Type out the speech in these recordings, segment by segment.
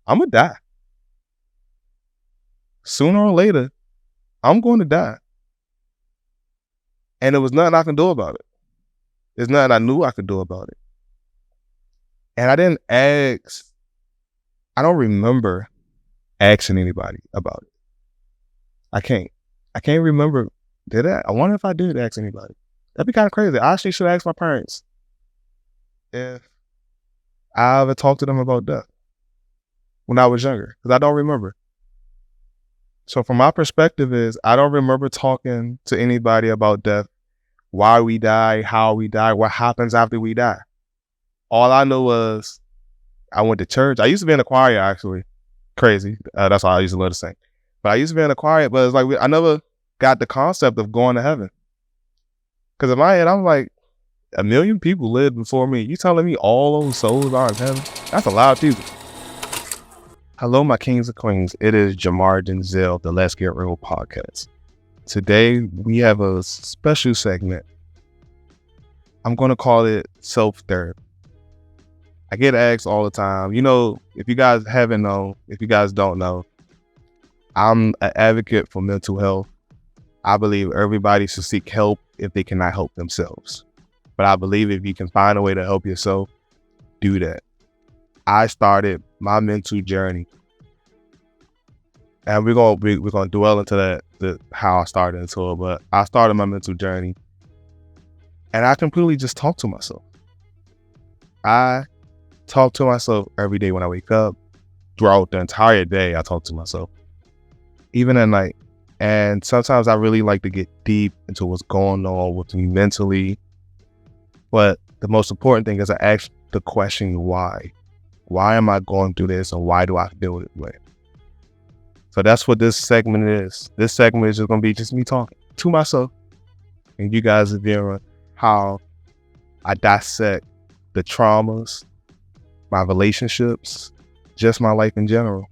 I'm going to die. Sooner or later, I'm going to die. And there was nothing I can do about it. There's nothing I knew I could do about it. And I didn't ask, I don't remember asking anybody about it. I can't remember, did I? I wonder if I did ask anybody. That'd be kind of crazy. I actually should ask my parents if I ever talked to them about death when I was younger, because I don't remember. So from my perspective is, I don't remember talking to anybody about death, why we die, how we die, what happens after we die. All I know was I went to church. I used to be in a choir, actually. Crazy. That's why I used to love to sing. But I used to be in a choir, but it's like I never got the concept of going to heaven. Because in my head, I'm like, 1 million people lived before me. You telling me all those souls are in heaven? That's a lot of people. Hello, my kings and queens. It is Jamar Denzel, the Let's Get Real podcast. Today, we have a special segment. I'm going to call it self-therapy. I get asked all the time, if you guys haven't known, if you guys don't know, I'm an advocate for mental health. I believe everybody should seek help if they cannot help themselves. But I believe if you can find a way to help yourself, do that. I started my mental journey, and we're gonna dwell into how I started into it. But I started my mental journey, and I completely just talk to myself. I talk to myself every day when I wake up. Throughout the entire day, I talk to myself, even at night. And sometimes I really like to get deep into what's going on with me mentally. But the most important thing is I ask the question, why? Why am I going through this, and why do I feel this way? So that's what this segment is. This segment is just going to be just me talking to myself, and you guys are hearing how I dissect the traumas, my relationships, just my life in general.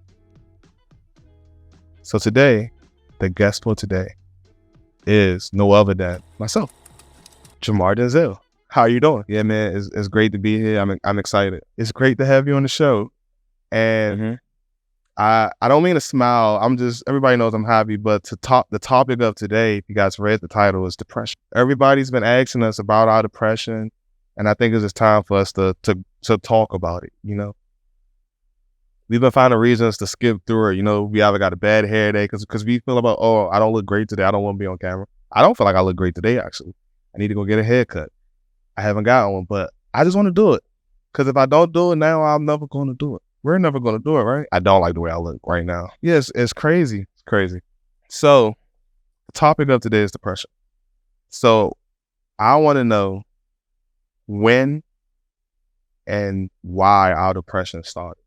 So today, the guest for today is no other than myself, Jamar Denzel. How are you doing? Yeah, man, it's great to be here. I'm excited. It's great to have you on the show. And I don't mean to smile. Everybody knows I'm happy, but the topic of today, if you guys read the title, is depression. Everybody's been asking us about our depression, and I think it's just time for us to talk about it, We've been finding reasons to skip through it. We either got a bad hair day because we feel about, I don't look great today. I don't want to be on camera. I don't feel like I look great today, actually. I need to go get a haircut. I haven't got one, but I just want to do it. Because if I don't do it now, I'm never going to do it. We're never going to do it, right? I don't like the way I look right now. Yes, it's crazy. It's crazy. So the topic of today is depression. So I want to know when and why our depression started.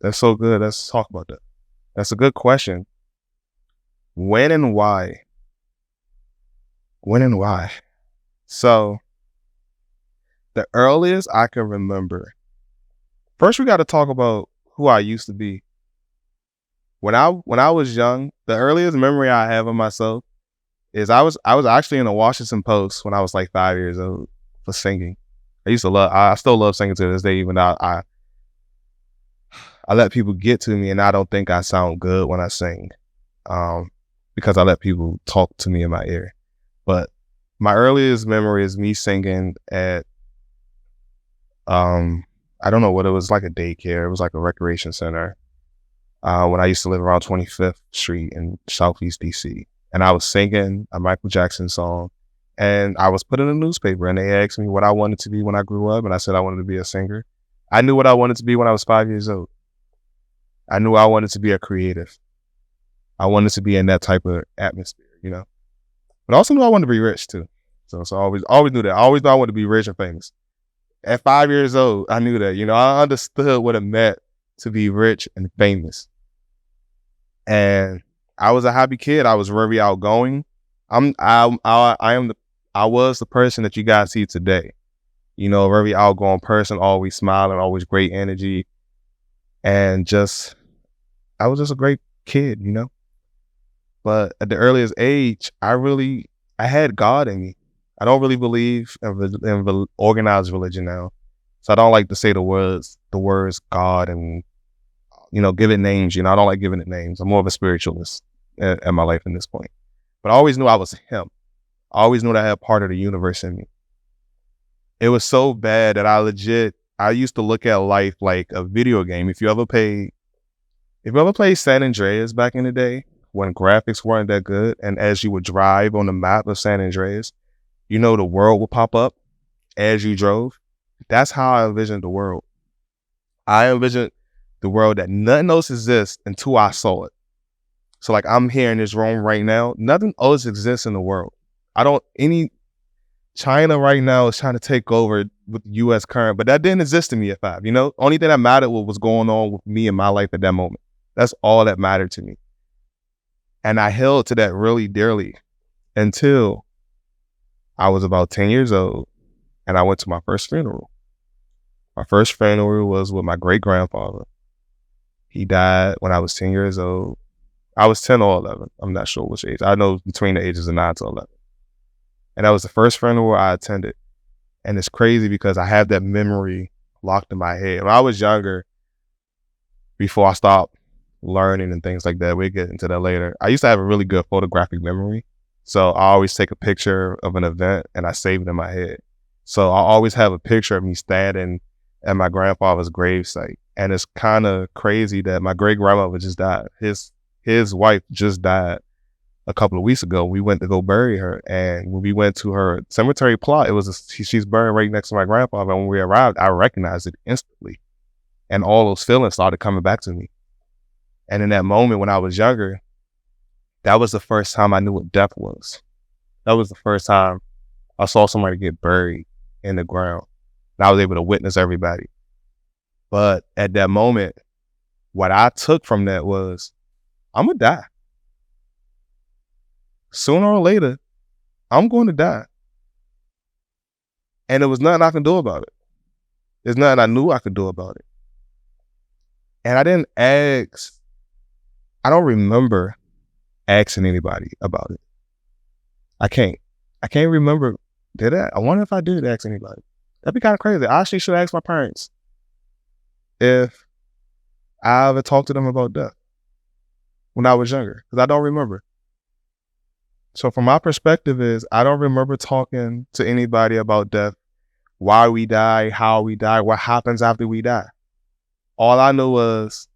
That's so good. Let's talk about that. That's a good question. When and why? When and why? So the earliest I can remember, first we got to talk about who I used to be. When I was young, the earliest memory I have of myself is I was actually in the Washington Post when I was like 5 years old for singing. I still love singing to this day, even though I let people get to me, and I don't think I sound good when I sing, because I let people talk to me in my ear. But my earliest memory is me singing at, I don't know what it was, like a daycare. It was like a recreation center, when I used to live around 25th Street in Southeast DC. And I was singing a Michael Jackson song, and I was put in a newspaper, and they asked me what I wanted to be when I grew up, and I said I wanted to be a singer. I knew what I wanted to be when I was 5 years old. I knew I wanted to be a creative. I wanted to be in that type of atmosphere, But I also knew I wanted to be rich too. So I always knew that. I always knew I wanted to be rich and famous. At 5 years old, I knew that. I understood what it meant to be rich and famous. And I was a happy kid. I was very outgoing. I was the person that you guys see today. Very outgoing person, always smiling, always great energy. And I was just a great kid, But at the earliest age, I had God in me. I don't really believe in organized religion now. So I don't like to say the words God and give it names. I don't like giving it names. I'm more of a spiritualist in my life in this point. But I always knew I was him. I always knew that I had part of the universe in me. It was so bad that I used to look at life like a video game. If you ever played San Andreas back in the day, when graphics weren't that good, and as you would drive on the map of San Andreas, the world would pop up as you drove. That's how I envisioned the world. I envisioned the world that nothing else exists until I saw it. So like I'm here in this room right now, nothing else exists in the world. China right now is trying to take over with the U.S. current, but that didn't exist to me at 5. Only thing that mattered was what's going on with me in my life at that moment. That's all that mattered to me. And I held to that really dearly until I was about 10 years old and I went to my first funeral. My first funeral was with my great-grandfather. He died when I was 10 years old. I was 10 or 11. I'm not sure which age. I know between the ages of 9 to 11. And that was the first funeral I attended. And it's crazy because I have that memory locked in my head. When I was younger, before I stopped learning and things like that, we'll get into that later, I used to have a really good photographic memory. So I always take a picture of an event and I save it in my head. So I always have a picture of me standing at my grandfather's gravesite. And it's kind of crazy that my great-grandmother just died. His wife just died a couple of weeks ago. We went to go bury her, and when we went to her cemetery plot, she's buried right next to my grandfather. And when we arrived, I recognized it instantly, and all those feelings started coming back to me. And in that moment when I was younger, that was the first time I knew what death was. That was the first time I saw somebody get buried in the ground, and I was able to witness everybody. But at that moment, what I took from that was, I'm gonna die. Sooner or later, I'm going to die. And there was nothing I can do about it. There's nothing I knew I could do about it. And I don't remember asking anybody about it. I can't remember, did I? I wonder if I did ask anybody. That'd be kind of crazy. I actually should ask my parents if I ever talked to them about death when I was younger, because I don't remember. So from my perspective is, I don't remember talking to anybody about death, why we die, how we die, what happens after we die. All I knew was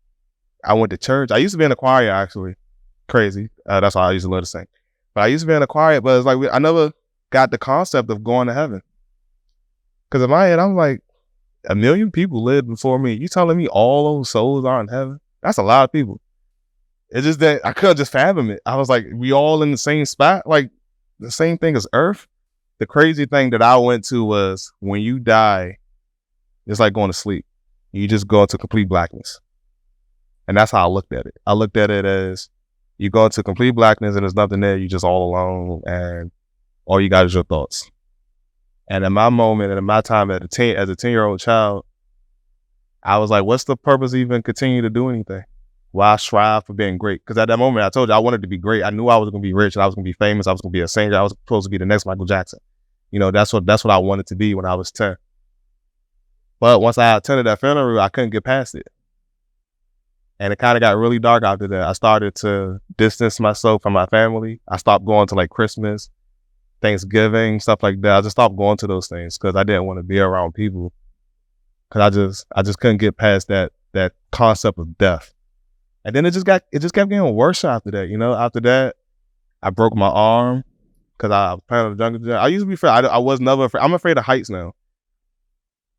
I went to church. I used to be in a choir, actually. Crazy. That's why I used to love to sing. But I used to be in a choir, but it's like I never got the concept of going to heaven. Because in my head, I'm like, 1 million people lived before me. You telling me all those souls are in heaven? That's a lot of people. It's just that I couldn't just fathom it. I was like, we all in the same spot, like the same thing as Earth. The crazy thing that I went to was, when you die, it's like going to sleep. You just go into complete blackness. And that's how I looked at it. I looked at it as, you go into complete blackness and there's nothing there. You're just all alone and all you got is your thoughts. And in my moment and in my time as a 10-year-old child, I was like, what's the purpose of even continue to do anything? Why strive for being great? Because at that moment, I told you I wanted to be great. I knew I was going to be rich. I was going to be famous. I was going to be a singer. I was supposed to be the next Michael Jackson. That's what I wanted to be when I was 10. But once I attended that funeral, I couldn't get past it. And it kind of got really dark after that. I started to distance myself from my family. I stopped going to like Christmas, Thanksgiving, stuff like that. I just stopped going to those things because I didn't want to be around people. Because I just couldn't get past that concept of death. And then it just kept getting worse after that. After that, I broke my arm because I was playing on the jungle gym. I used to be afraid. I was never afraid. I'm afraid of heights now.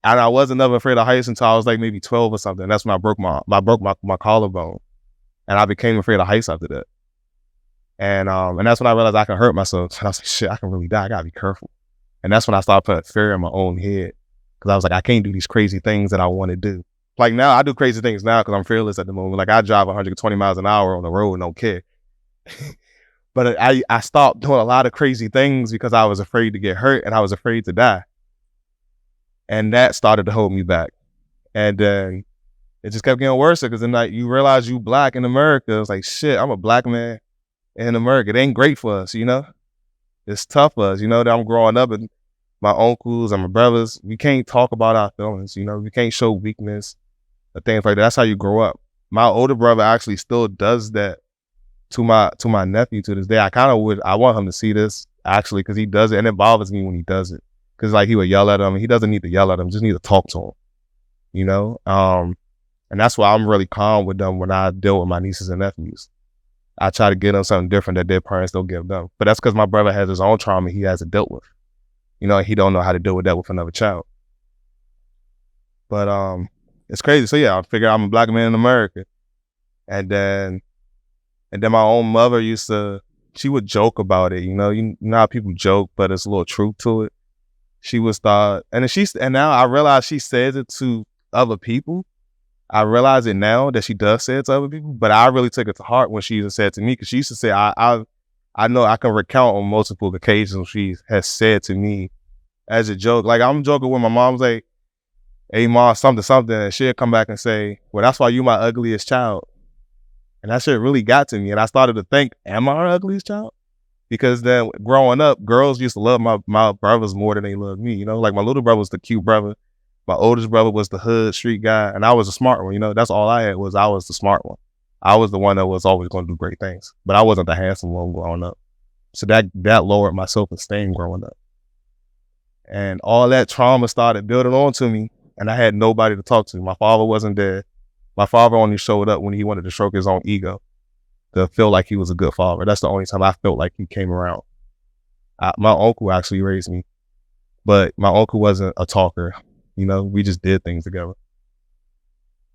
And I wasn't never afraid of heights until I was like maybe 12 or something. That's when I broke my collarbone. And I became afraid of heights after that. And that's when I realized I can hurt myself. And I was like, shit, I can really die. I gotta be careful. And that's when I started putting fear in my own head. Because I was like, I can't do these crazy things that I want to do. Like now, I do crazy things now because I'm fearless at the moment. Like I drive 120 miles an hour on the road and don't care. But I stopped doing a lot of crazy things because I was afraid to get hurt and I was afraid to die. And that started to hold me back. And then it just kept getting worse because then you realize you black in America. It's like, shit, I'm a black man in America. It ain't great for us, It's tough for us, that I'm growing up and my uncles and my brothers, we can't talk about our feelings, we can't show weakness or things like that. That's how you grow up. my older brother actually still does that to my nephew to this day. I want him to see this actually, because he does it, and it bothers me when he does it, because like he would yell at him, and he doesn't need to yell at him, just need to talk to him, you know. And that's why I'm really calm with them when I deal with my nieces and nephews. I try to give them something different that their parents don't give them, but that's because my brother has his own trauma he hasn't dealt with, you know, and he don't know how to deal with that with another child. But it's crazy. So yeah, I figure I'm a black man in America, and then my own mother she would joke about it, you know how people joke, but it's a little truth to it. She was thought, and now I realize she says it to other people. I realize it now that she does say it to other people, but I really took it to heart when she used to say it to me, because she used to say, I know I can recount on multiple occasions she has said to me as a joke. Like, I'm joking with my mom's like, hey mom, something, and she'll come back and say, well, that's why you my ugliest child. And that shit really got to me. And I started to think, am I her ugliest child? Because then growing up, girls used to love my brothers more than they loved me. You know, like my little brother was the cute brother. My oldest brother was the hood street guy. And I was the smart one. You know, that's all I had I was the smart one. I was the one that was always going to do great things. But I wasn't the handsome one growing up. So that lowered my self-esteem growing up. And all that trauma started building onto me. And I had nobody to talk to. My father wasn't there. My father only showed up when he wanted to stroke his own ego, to feel like he was a good father. That's the only time I felt like he came around. My uncle actually raised me, but my uncle wasn't a talker. You know, we just did things together.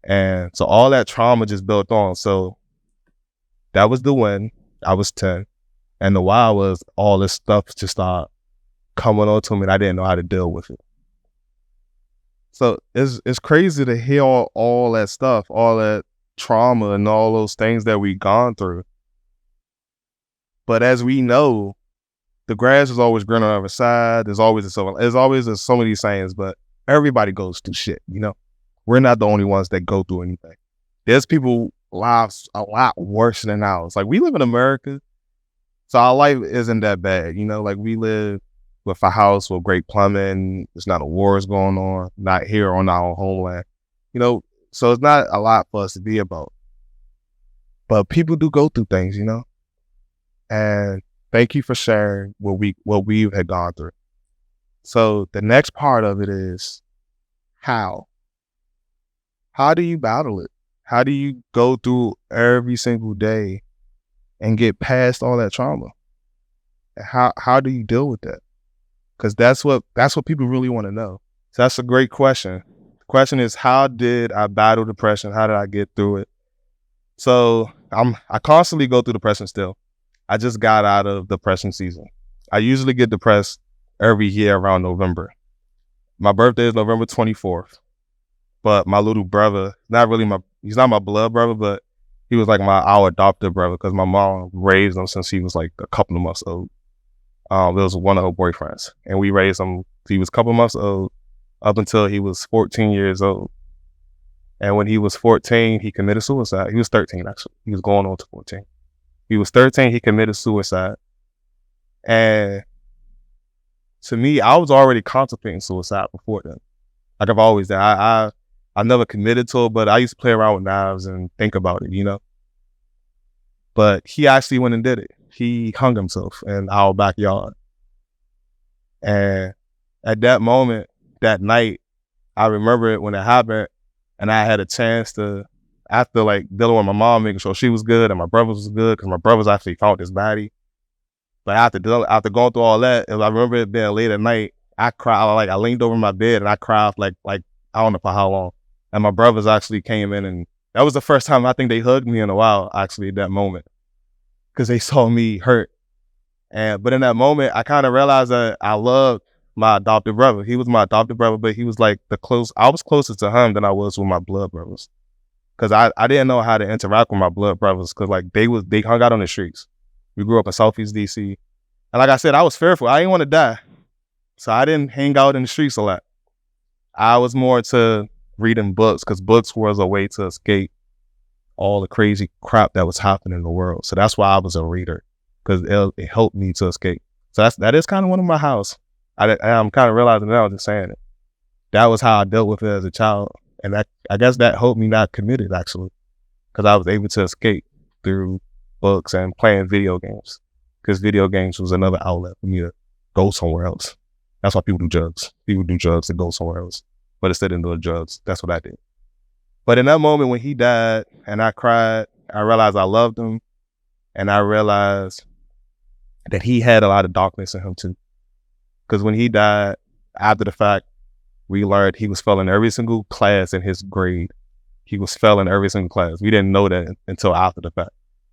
And so all that trauma just built on. So that was the when. I was 10. And the why was all this stuff just started coming on to me, and I didn't know how to deal with it. So it's crazy to hear all that stuff, all that trauma and all those things that we've gone through. But as we know, the grass is always greener on the other side. There's always so many sayings, but everybody goes through shit, you know? We're not the only ones that go through anything. There's people lives a lot worse than ours. Like, we live in America, so our life isn't that bad, you know? Like, we live with a house with great plumbing. There's not a wars going on, not here on our own homeland, you know? So it's not a lot for us to be about. But people do go through things, you know? And thank you for sharing what we had gone through. So the next part of it is how. How do you battle it? How do you go through every single day and get past all that trauma? And how do you deal with that? Because that's what people really want to know. So that's a great question. The question is, how did I battle depression? How did I get through it? So I constantly go through depression still. I just got out of depression season. I usually get depressed every year around November. My birthday is November 24th. But my little brother, he's not my blood brother, but he was like our adopted brother, because my mom raised him since he was like a couple of months old. It was one of her boyfriends, and we raised him. He was a couple of months old up until he was 14 years old. And when he was 14, he committed suicide. He was 13, actually. He was going on to 14. He was 13, he committed suicide. And to me, I was already contemplating suicide before then. Like I've always done. I never committed to it, but I used to play around with knives and think about it, you know? But he actually went and did it. He hung himself in our backyard. And at that moment, that night, I remember it when it happened, and I had a chance to, after like dealing with my mom, making sure she was good and my brothers was good, because my brothers actually found his body. But after going through all that, I remember it being late at night, I cried. Like, I leaned over my bed and I cried like I don't know for how long. And my brothers actually came in, and that was the first time I think they hugged me in a while, actually, at that moment, because they saw me hurt. But in that moment, I kind of realized that I loved my adopted brother. He was my adopted brother, but he was like I was closer to him than I was with my blood brothers, because I didn't know how to interact with my blood brothers, because like they hung out on the streets. We grew up in Southeast DC. And like I said, I was fearful. I didn't want to die. So I didn't hang out in the streets a lot. I was more to reading books, because books was a way to escape all the crazy crap that was happening in the world. So that's why I was a reader, because it helped me to escape. So that is kind of one of my house. I'm kind of realizing now, just saying it. That was how I dealt with it as a child. And I guess that helped me not commit it, actually, because I was able to escape through books and playing video games, because video games was another outlet for me to go somewhere else. That's why people do drugs. People do drugs to go somewhere else. But instead of doing drugs, that's what I did. But in that moment when he died and I cried, I realized I loved him, and I realized that he had a lot of darkness in him too. Because when he died, after the fact, we learned he was failing every single class in his grade. He was failing every single class. We didn't know that until after the fact.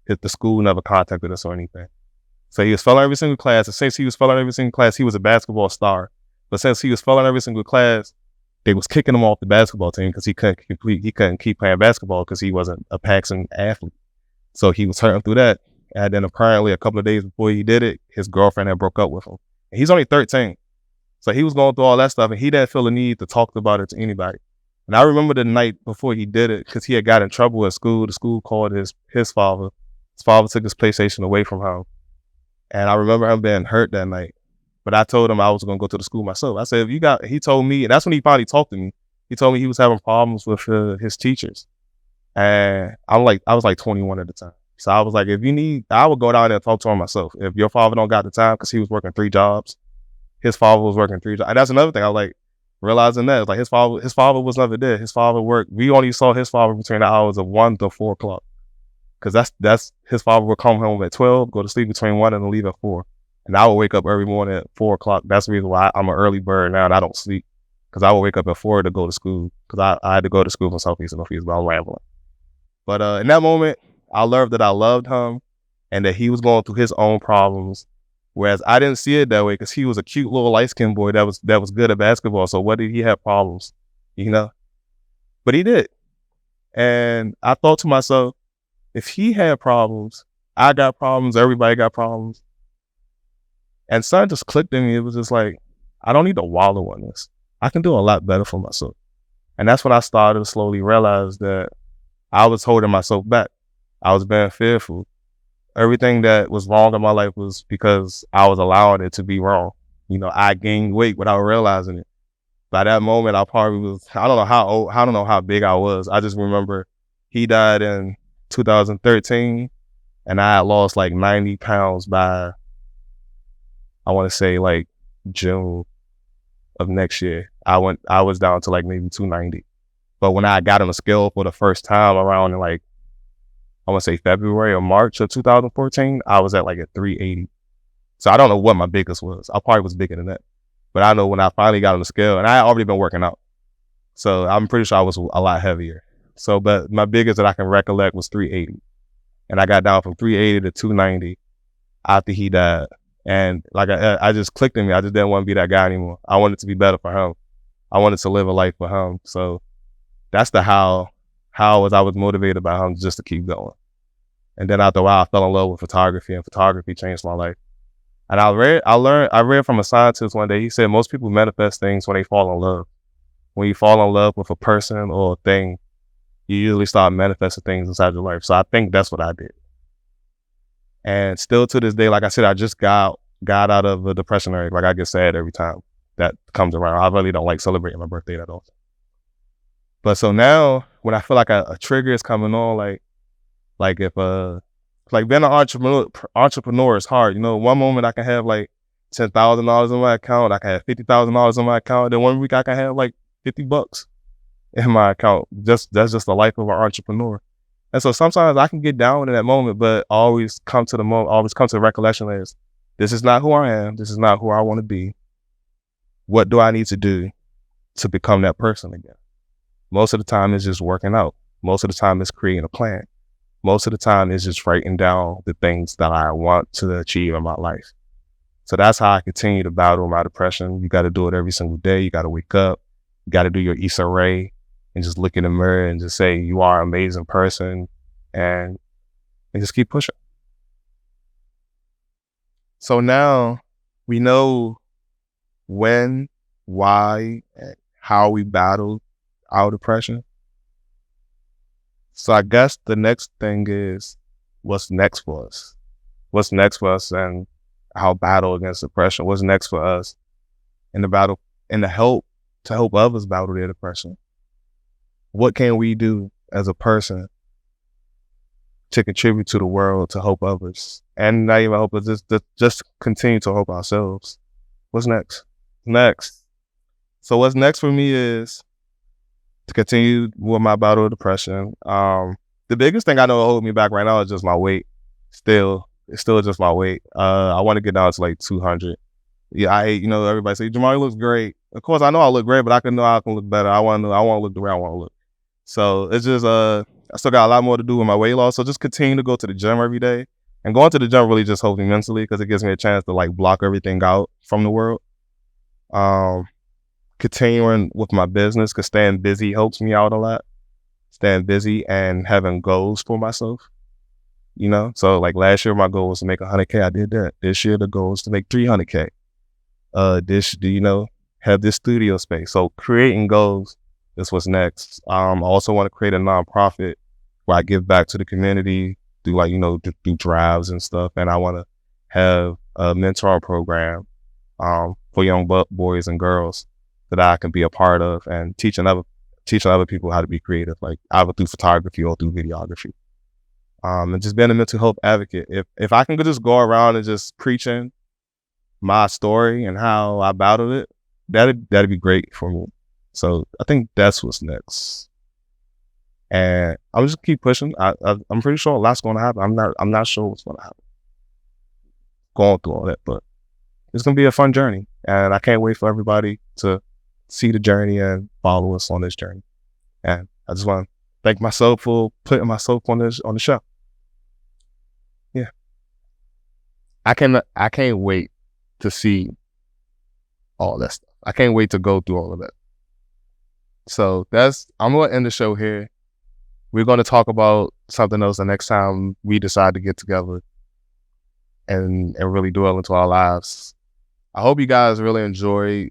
The school never contacted us or anything. So he was failing every single class. And since he was failing every single class, he was a basketball star. But since he was failing every single class, they was kicking him off the basketball team because he couldn't keep playing basketball because he wasn't a passing athlete. So he was hurting through that. And then apparently a couple of days before he did it, his girlfriend had broke up with him. And he's only 13. So he was going through all that stuff, and he didn't feel the need to talk about it to anybody. And I remember the night before he did it, because he had got in trouble at school. The school called his father. His father took his PlayStation away from him. And I remember him being hurt that night. But I told him I was going to go to the school myself. I said, he told me, and that's when he finally talked to me. He told me he was having problems with his teachers. And I was like 21 at the time. So I was like, if you need, I would go down there and talk to him myself. If your father don't got the time, because he was working 3 jobs. His father was working 3 jobs. And that's another thing. I was like, realizing that. Like his father was never there. His father worked. We only saw his father between the hours of 1 to 4 o'clock. Because that's his father would come home at 12, go to sleep between 1 and leave at 4. And I would wake up every morning at 4 o'clock. That's the reason why I'm an early bird now and I don't sleep. Because I would wake up at 4 to go to school. Because I had to go to school from Southeast and Northeast, but I'm rambling. But in that moment, I learned that I loved him and that he was going through his own problems. Whereas I didn't see it that way because he was a cute little light-skinned boy that was good at basketball. So what did he have problems? You know? But he did. And I thought to myself, if he had problems, I got problems, everybody got problems. And something just clicked in me. It was just like, I don't need to wallow on this. I can do a lot better for myself. And that's when I started to slowly realize that I was holding myself back. I was being fearful. Everything that was wrong in my life was because I was allowing it to be wrong. You know, I gained weight without realizing it. By that moment, I probably was, I don't know how old, I don't know how big I was. I just remember he died in 2013 and I had lost like 90 pounds by, I want to say like June of next year. I was down to like maybe 290. But when I got on the scale for the first time around like, I want to say February or March of 2014, I was at like a 380. So I don't know what my biggest was. I probably was bigger than that. But I know when I finally got on the scale, and I had already been working out. So I'm pretty sure I was a lot heavier. So, but my biggest that I can recollect was 380. And I got down from 380 to 290 after he died. And like I just clicked in me. I just didn't want to be that guy anymore. I wanted to be better for him. I wanted to live a life for him. So that's the how I was motivated by him just to keep going. And then after a while, I fell in love with photography, and photography changed my life. And I read from a scientist one day. He said most people manifest things when they fall in love. When you fall in love with a person or a thing, you usually start manifesting things inside your life. So I think that's what I did. And still to this day, like I said, I just got out of a depression area. Like I get sad every time that comes around. I really don't like celebrating my birthday that often. But so now when I feel like a trigger is coming on, like if like being an entrepreneur is hard. You know, one moment I can have like $10,000 in my account, I can have $50,000 in my account, then one week I can have like $50 in my account. That's just the life of an entrepreneur. And so sometimes I can get down in that moment, but always come to the recollection as this is not who I am. This is not who I want to be. What do I need to do to become that person again? Most of the time it's just working out. Most of the time it's creating a plan. Most of the time it's just writing down the things that I want to achieve in my life. So that's how I continue to battle my depression. You got to do it every single day. You got to wake up. You got to do your Issa Rae and just look in the mirror and just say, you are an amazing person, and just keep pushing. So now we know when, why, and how we battled our depression. So I guess the next thing is what's next for us? What's next for us and our battle against depression? What's next for us in the battle and to help others battle their depression? What can we do as a person to contribute to the world, to help others, and not even help us, just continue to help ourselves. What's next? Next. So what's next for me is to continue with my battle of depression. The biggest thing I know holding me back right now is just my weight. It's still just my weight. I want to get down to like 200. Yeah, everybody say Jamar looks great. Of course, I know I look great, but I know I can look better. I want to look the way I want to look. So it's just I still got a lot more to do with my weight loss. So just continue to go to the gym every day, and going to the gym really just helps me mentally because it gives me a chance to like block everything out from the world. Continuing with my business because staying busy helps me out a lot. Staying busy and having goals for myself. So like last year my goal was to make 100K. I did that. This year the goal is to make 300K. Have this studio space. So creating goals is what's next. I also want to create a nonprofit where I give back to the community, do drives and stuff. And I want to have a mentor program for young boys and girls that I can be a part of and teaching other people how to be creative, like either through photography or through videography. And just being a mental health advocate. If I can just go around and just preaching my story and how I battled it, that'd be great for me. So I think that's what's next. And I'll just keep pushing. I'm pretty sure a lot's going to happen. I'm not sure what's going to happen. Going through all that, but it's going to be a fun journey. And I can't wait for everybody to see the journey and follow us on this journey. And I just want to thank myself for putting myself on the show. Yeah. I can't wait to see all that stuff. I can't wait to go through all of that. So I'm going to end the show here. We're going to talk about something else the next time we decide to get together and really dwell into our lives. I hope you guys really enjoyed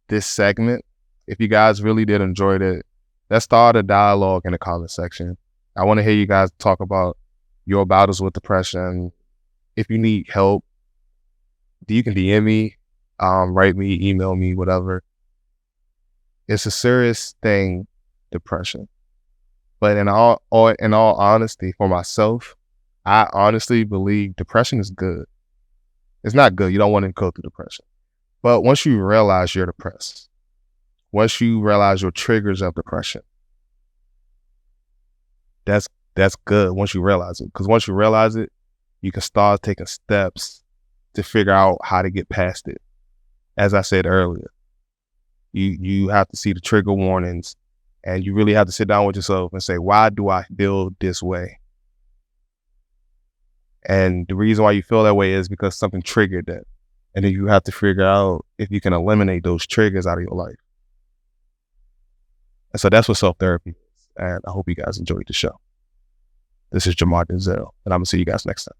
this segment. If you guys really did enjoy it, let's start a dialogue in the comment section. I want to hear you guys talk about your battles with depression. If you need help, you can DM me, write me, email me, whatever. It's a serious thing, depression. But in all honesty, for myself, I honestly believe depression is good. It's not good. You don't want to go through depression. But once you realize you're depressed, once you realize your triggers of depression, that's good once you realize it. Because once you realize it, you can start taking steps to figure out how to get past it. As I said earlier, you have to see the trigger warnings, and you really have to sit down with yourself and say, why do I feel this way? And the reason why you feel that way is because something triggered that. And then you have to figure out if you can eliminate those triggers out of your life. And so that's what self-therapy is. And I hope you guys enjoyed the show. This is Jamar Denzel, and I'm going to see you guys next time.